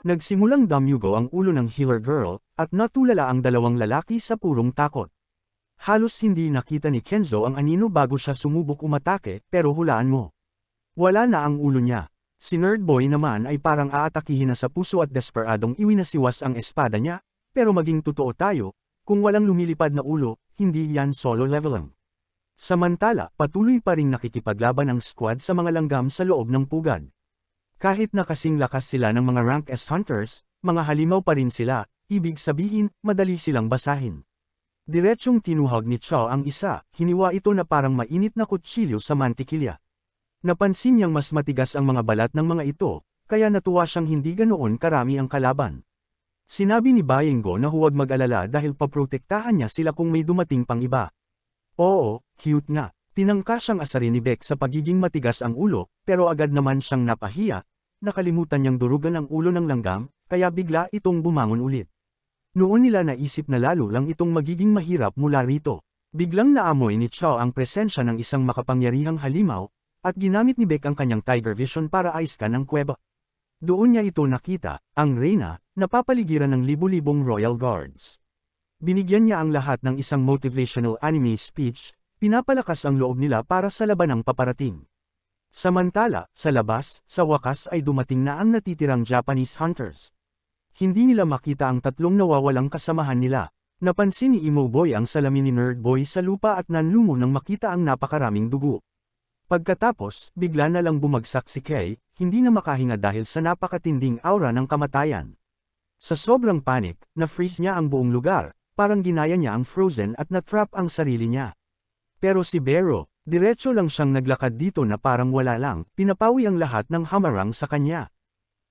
Nagsimulang damyugo ang ulo ng healer girl, at natulala ang dalawang lalaki sa purong takot. Halos hindi nakita ni Kenzo ang anino bago siya sumubok umatake, pero hulaan mo. Wala na ang ulo niya. Si Nerdboy naman ay parang aatakihin na sa puso at desperadong iwinasiwas ang espada niya, pero maging totoo tayo, kung walang lumilipad na ulo, hindi yan solo leveling. Samantala, patuloy pa ring nakikipaglaban ang squad sa mga langgam sa loob ng pugad. Kahit na kasing lakas sila ng mga rank S hunters, mga halimaw pa rin sila, ibig sabihin, madali silang basahin. Diretsyong tinuhag ni Cho ang isa, hiniwa ito na parang mainit na kutsilyo sa mantikilya. Napansin niyang mas matigas ang mga balat ng mga ito, kaya natuwa siyang hindi ganoon karami ang kalaban. Sinabi ni Bayengo na huwag mag-alala dahil paprotektahan niya sila kung may dumating pang iba. Oo, cute nga. Tinangka siyang asarin ni Beck sa pagiging matigas ang ulo, pero agad naman siyang napahiya, nakalimutan niyang durugan ang ulo ng langgam, kaya bigla itong bumangon ulit. Noon nila naisip na lalo lang itong magiging mahirap mula rito. Biglang naamoy ni Cho ang presensya ng isang makapangyarihang halimaw, at ginamit ni Beck ang kanyang Tiger Vision para aiskan ang kuweba. Doon niya ito nakita, ang Reyna, napapaligiran ng libu-libong Royal Guards. Binigyan niya ang lahat ng isang motivational anime speech, pinapalakas ang loob nila para sa labanang paparating. Samantala, sa labas, sa wakas ay dumating na ang natitirang Japanese hunters. Hindi nila makita ang tatlong nawawalang kasamahan nila. Napansin ni Emo Boy ang salamin ni Nerd Boy sa lupa at nanlumo nang makita ang napakaraming dugo. Pagkatapos, bigla na lang bumagsak si Kay, hindi na makahinga dahil sa napakatinding aura ng kamatayan. Sa sobrang panic, na-freeze niya ang buong lugar, parang ginaya niya ang Frozen at na-trap ang sarili niya. Pero si Bero, diretso lang siyang naglakad dito na parang wala lang, pinapawi ang lahat ng hamarang sa kanya.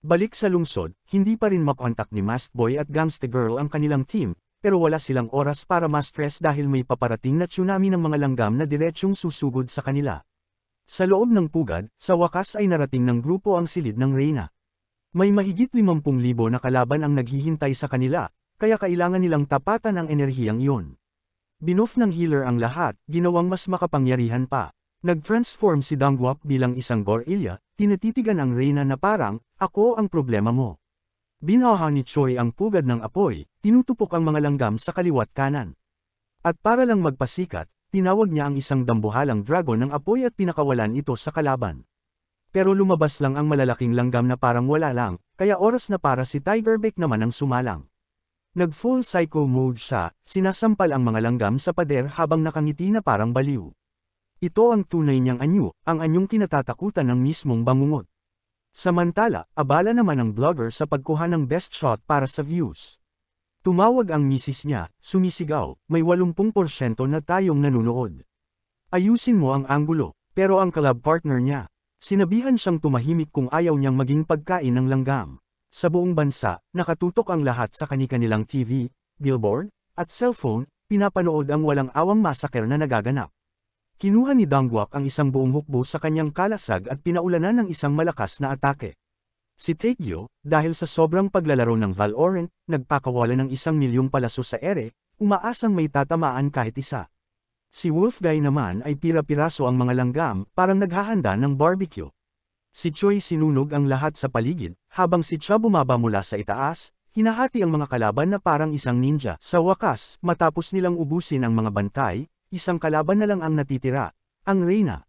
Balik sa lungsod, hindi pa rin makontak ni Masked Boy at Gangsta Girl ang kanilang team, pero wala silang oras para ma-stress dahil may paparating na tsunami ng mga langgam na diretsyong susugod sa kanila. Sa loob ng pugad, sa wakas ay narating ng grupo ang silid ng Reyna. May mahigit 50,000 na kalaban ang naghihintay sa kanila, kaya kailangan nilang tapatan ang enerhiyang iyon. Binuff ng healer ang lahat, ginawang mas makapangyarihan pa. Nag-transform si Dangwak bilang isang gorilla, tinatitigan ang Reyna na parang, ako ang problema mo. Binaha ni Choi ang pugad ng apoy, tinutupok ang mga langgam sa kaliwat kanan. At para lang magpasikat, tinawag niya ang isang dambuhalang dragon ng apoy at pinakawalan ito sa kalaban. Pero lumabas lang ang malalaking langgam na parang wala lang, kaya oras na para si Tigerbeck naman ang sumalang. Nag-full psycho mode siya, sinasampal ang mga langgam sa pader habang nakangiti na parang baliw. Ito ang tunay niyang anyo, ang anyong kinatatakutan ng mismong bangungot. Samantala, abala naman ang vlogger sa pagkuha ng best shot para sa views. Tumawag ang misis niya, sumisigaw, may 80% na tayong nanunood. Ayusin mo ang anggulo, pero ang collab partner niya, sinabihan siyang tumahimik kung ayaw niyang maging pagkain ng langgam. Sa buong bansa, nakatutok ang lahat sa kani-kanilang TV, billboard, at cellphone, pinapanood ang walang awang masaker na nagaganap. Kinuha ni Dangwak ang isang buong hukbo sa kanyang kalasag at pinaulanan ng isang malakas na atake. Si Taekyo, dahil sa sobrang paglalaro ng Valorant, nagpakawala ng 1,000,000 palaso sa ere, umaasang may tatamaan kahit isa. Si Wolfguy naman ay pira-piraso ang mga langgam, parang naghahanda ng barbecue. Si Choi sinunog ang lahat sa paligid, habang si Cha bumaba mula sa itaas, hinahati ang mga kalaban na parang isang ninja. Sa wakas, matapos nilang ubusin ang mga bantay, isang kalaban na lang ang natitira, ang Reyna.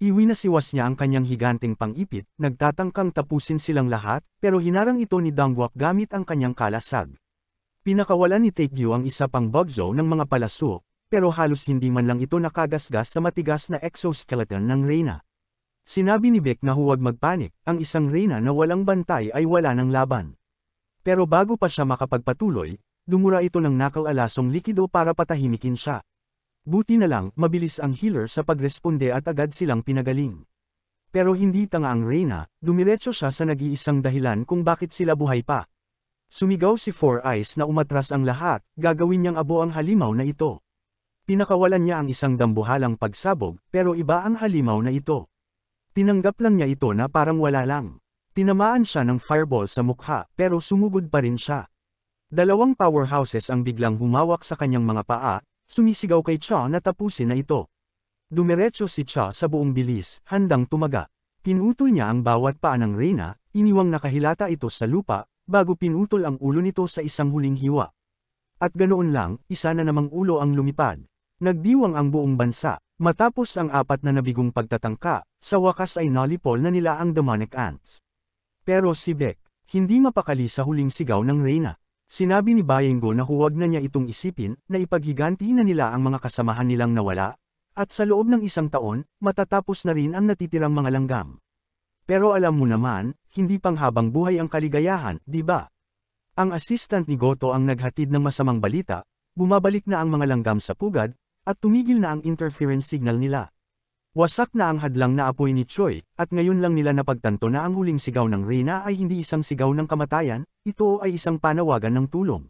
Iwinasiwas niya ang kanyang higanteng pang-ipit, nagtatangkang tapusin silang lahat, pero hinarang ito ni Dangwak gamit ang kanyang kalasag. Pinakawalan ni Taekyo ang isa pang bugzo ng mga palaso, pero halos hindi man lang ito nakagasgas sa matigas na exoskeleton ng Reyna. Sinabi ni Beck na huwag magpanik, ang isang Reyna na walang bantay ay wala ng laban. Pero bago pa siya makapagpatuloy, dumura ito ng nakal-alasong likido para patahimikin siya. Buti na lang, mabilis ang healer sa pagresponde at agad silang pinagaling. Pero hindi tanga ang Reyna, dumiretso siya sa nag-iisang dahilan kung bakit sila buhay pa. Sumigaw si Four Eyes na umatras ang lahat, gagawin niyang abo ang halimaw na ito. Pinakawalan niya ang isang dambuhalang pagsabog, pero iba ang halimaw na ito. Tinanggap lang niya ito na parang wala lang. Tinamaan siya ng fireball sa mukha, pero sumugod pa rin siya. Dalawang powerhouses ang biglang humawak sa kanyang mga paa, sumisigaw kay Cha na tapusin na ito. Dumiretso si Cha sa buong bilis, handang tumaga. Pinutol niya ang bawat paa ng Reyna, iniwang nakahilata ito sa lupa, bago pinutol ang ulo nito sa isang huling hiwa. At ganoon lang, isa na namang ulo ang lumipad. Nagdiwang ang buong bansa. Matapos ang 4 na nabigong pagtatangka, sa wakas ay nalipol na nila ang demonic ants. Pero si Beck, hindi mapakali sa huling sigaw ng Reyna. Sinabi ni Bayengo na huwag na niya itong isipin, na ipaghiganti na nila ang mga kasamahan nilang nawala, at sa loob ng 1 taon, matatapos na rin ang natitirang mga langgam. Pero alam mo naman, hindi panghabang buhay ang kaligayahan, di ba? Ang assistant ni Goto ang naghatid ng masamang balita, bumabalik na ang mga langgam sa pugad, at tumigil na ang interference signal nila. Wasak na ang hadlang na apoy ni Choi, at ngayon lang nila napagtanto na ang huling sigaw ng Reyna ay hindi isang sigaw ng kamatayan, ito ay isang panawagan ng tulong.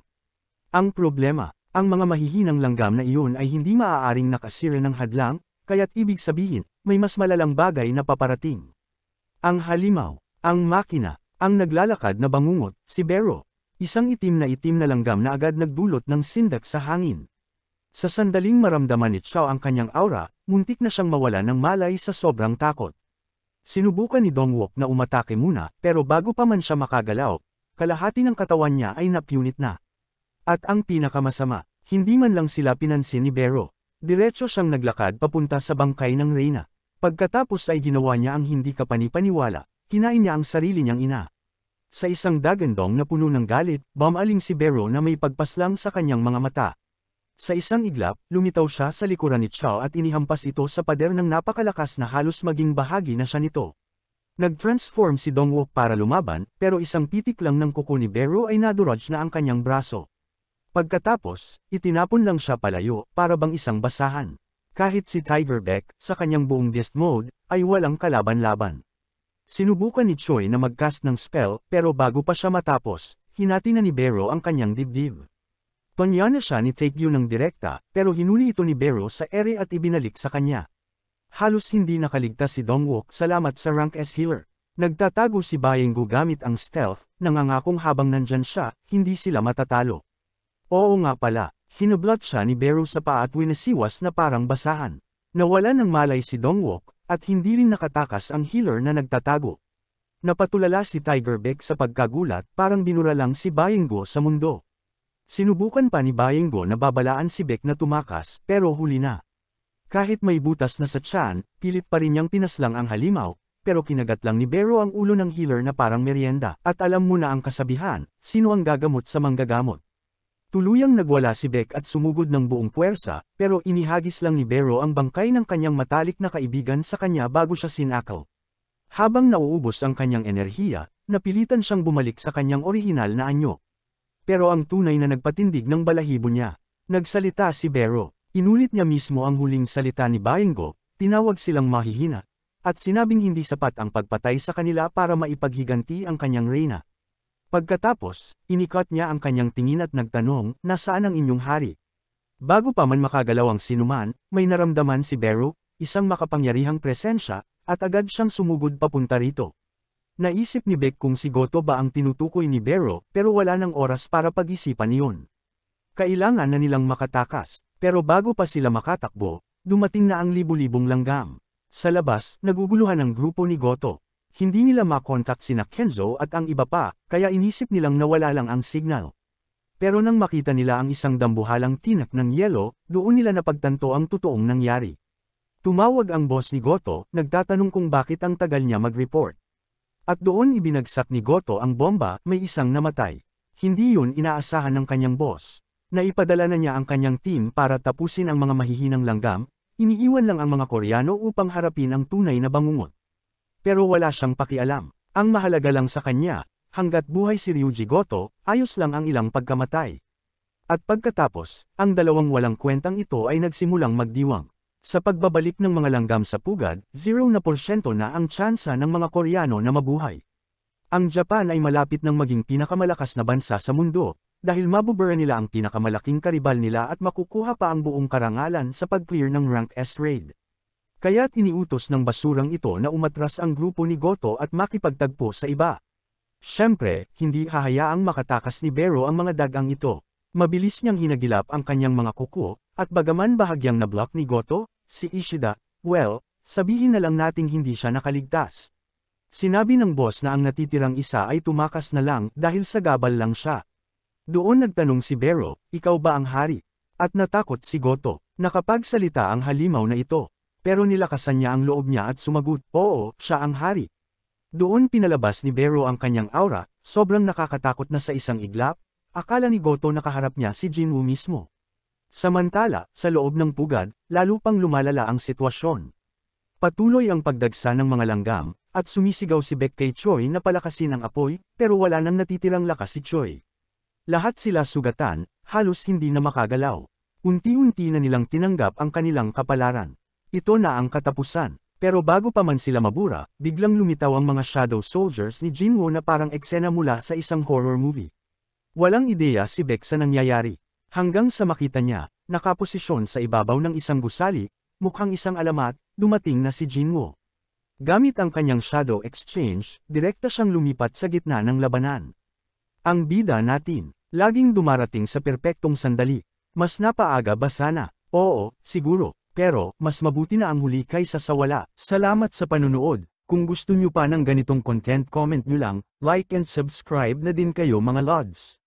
Ang problema, ang mga mahihinang langgam na iyon ay hindi maaaring nakasira ng hadlang, kaya't ibig sabihin, may mas malalang bagay na paparating. Ang halimaw, ang makina, ang naglalakad na bangungot, si Bero, isang itim na langgam na agad nagdulot ng sindak sa hangin. Sa sandaling maramdaman ni Chao ang kanyang aura, muntik na siyang mawala ng malay sa sobrang takot. Sinubukan ni Dongwook na umatake muna, pero bago pa man siya makagalaw, kalahati ng katawan niya ay napunit na. At ang pinakamasama, hindi man lang sila pinansin ni Bero. Diretso siyang naglakad papunta sa bangkay ng Reyna. Pagkatapos ay ginawa niya ang hindi kapani-paniwala, kinain niya ang sarili niyang ina. Sa isang dagandong na puno ng galit, bumaling si Bero na may pagpaslang sa kanyang mga mata. Sa isang iglap, lumitaw siya sa likuran ni Chao at inihampas ito sa pader ng napakalakas na halos maging bahagi na siya nito. Nag-transform si Dongwook para lumaban, pero isang pitik lang ng kuko ni Bero ay naduraj na ang kanyang braso. Pagkatapos, itinapon lang siya palayo, para bang isang basahan. Kahit si Tiger Beck, sa kanyang buong beast mode, ay walang kalaban-laban. Sinubukan ni Choi na mag-cast ng spell, pero bago pa siya matapos, hinati na ni Bero ang kanyang dibdib. Panya na siya ni Taekyu ng direkta, pero hinuli ito ni Bero sa ere at ibinalik sa kanya. Halos hindi nakaligtas si Dongwook salamat sa rank S healer. Nagtatago si Bayengo gamit ang stealth, nangangakong habang nandyan siya, hindi sila matatalo. Oo nga pala, hinablot siya ni Bero sa paa at winasiwas na parang basahan. Nawala ng malay si Dongwook, at hindi rin nakatakas ang healer na nagtatago. Napatulala si Tiger Beck sa pagkagulat, parang binura lang si Bayengo sa mundo. Sinubukan pa ni Bayengo na babalaan si Beck na tumakas, pero huli na. Kahit may butas na sa tiyan, pilit pa rin niyang pinaslang ang halimaw, pero kinagat lang ni Bero ang ulo ng healer na parang merienda. At alam mo na ang kasabihan, sino ang gagamot sa manggagamot. Tuluyang nagwala si Beck at sumugod ng buong puwersa, pero inihagis lang ni Bero ang bangkay ng kanyang matalik na kaibigan sa kanya bago siya sinakaw. Habang nauubos ang kanyang enerhiya, napilitan siyang bumalik sa kanyang orihinal na anyo. Pero ang tunay na nagpatindig ng balahibo niya. Nagsalita si Bero. Inulit niya mismo ang huling salita ni Bayengo, tinawag silang mahihina, at sinabing hindi sapat ang pagpatay sa kanila para maipaghiganti ang kanyang Reyna. Pagkatapos, inikot niya ang kanyang tingin at nagtanong, nasaan ang inyong hari? Bago pa man makagalaw ang sinuman, may naramdaman si Bero, isang makapangyarihang presensya, at agad siyang sumugod papunta rito. Naisip ni Beck kung si Goto ba ang tinutukoy ni Bero, pero wala nang oras para pag-isipan iyon. Kailangan na nilang makatakas, pero bago pa sila makatakbo, dumating na ang libu-libong langgam. Sa labas, naguguluhan ang grupo ni Goto. Hindi nila makontak sina Kenzo at ang iba pa, kaya inisip nilang nawala lang ang signal. Pero nang makita nila ang isang dambuhalang tinak ng yelo, doon nila napagtanto ang totoong nangyari. Tumawag ang boss ni Goto, nagtatanong kung bakit ang tagal niya mag-report. At doon ibinagsak ni Goto ang bomba, may isang namatay. Hindi yun inaasahan ng kanyang boss. Naipadala na niya ang kanyang team para tapusin ang mga mahihinang langgam, iniiwan lang ang mga Koreano upang harapin ang tunay na bangungot. Pero wala siyang pakialam. Ang mahalaga lang sa kanya, hanggat buhay si Ryuji Goto, ayos lang ang ilang pagkamatay. At pagkatapos, ang dalawang walang kwentang ito ay nagsimulang magdiwang. Sa pagbabalik ng mga langgam sa pugad, 0% na ang tsansa ng mga Koreano na mabuhay. Ang Japan ay malapit ng maging pinakamalakas na bansa sa mundo, dahil mabubura nila ang pinakamalaking karibal nila at makukuha pa ang buong karangalan sa pag-clear ng rank S raid. Kaya't iniutos ng basurang ito na umatras ang grupo ni Goto at makipagtagpo sa iba. Siyempre, hindi hahayaang makatakas ni Bero ang mga dagang ito. Mabilis niyang hinagilap ang kanyang mga kuko, at bagaman bahagyang na-block ni Goto, si Ishida, well, sabihin na lang nating hindi siya nakaligtas. Sinabi ng boss na ang natitirang isa ay tumakas na lang dahil sa gabal lang siya. Doon nagtanong si Bero, ikaw ba ang hari? At natakot si Goto. Nakapagsalita ang halimaw na ito. Pero nilakasan niya ang loob niya at sumagot, oo, siya ang hari. Doon pinalabas ni Bero ang kanyang aura, sobrang nakakatakot na sa isang iglap, akala ni Goto nakaharap niya si Jinwoo mismo. Samantala, sa loob ng pugad, lalo pang lumalala ang sitwasyon. Patuloy ang pagdagsa ng mga langgam, at sumisigaw si Baek kay Choi na palakasin ang apoy, pero wala nang natitirang lakas si Choi. Lahat sila sugatan, halos hindi na makagalaw. Unti-unti na nilang tinanggap ang kanilang kapalaran. Ito na ang katapusan. Pero bago pa man sila mabura, biglang lumitaw ang mga shadow soldiers ni Jinwoo na parang eksena mula sa isang horror movie. Walang ideya si Baek sa nangyayari. Hanggang sa makita niya, nakaposisyon sa ibabaw ng isang gusali, mukhang isang alamat, dumating na si Jinwoo. Gamit ang kanyang shadow exchange, direkta siyang lumipat sa gitna ng labanan. Ang bida natin, laging dumarating sa perpektong sandali. Mas napaaga ba sana? Oo, siguro. Pero, mas mabuti na ang huli kaysa sa wala. Salamat sa panunood. Kung gusto nyo pa ng ganitong content, comment nyo lang, like and subscribe na din kayo mga lods.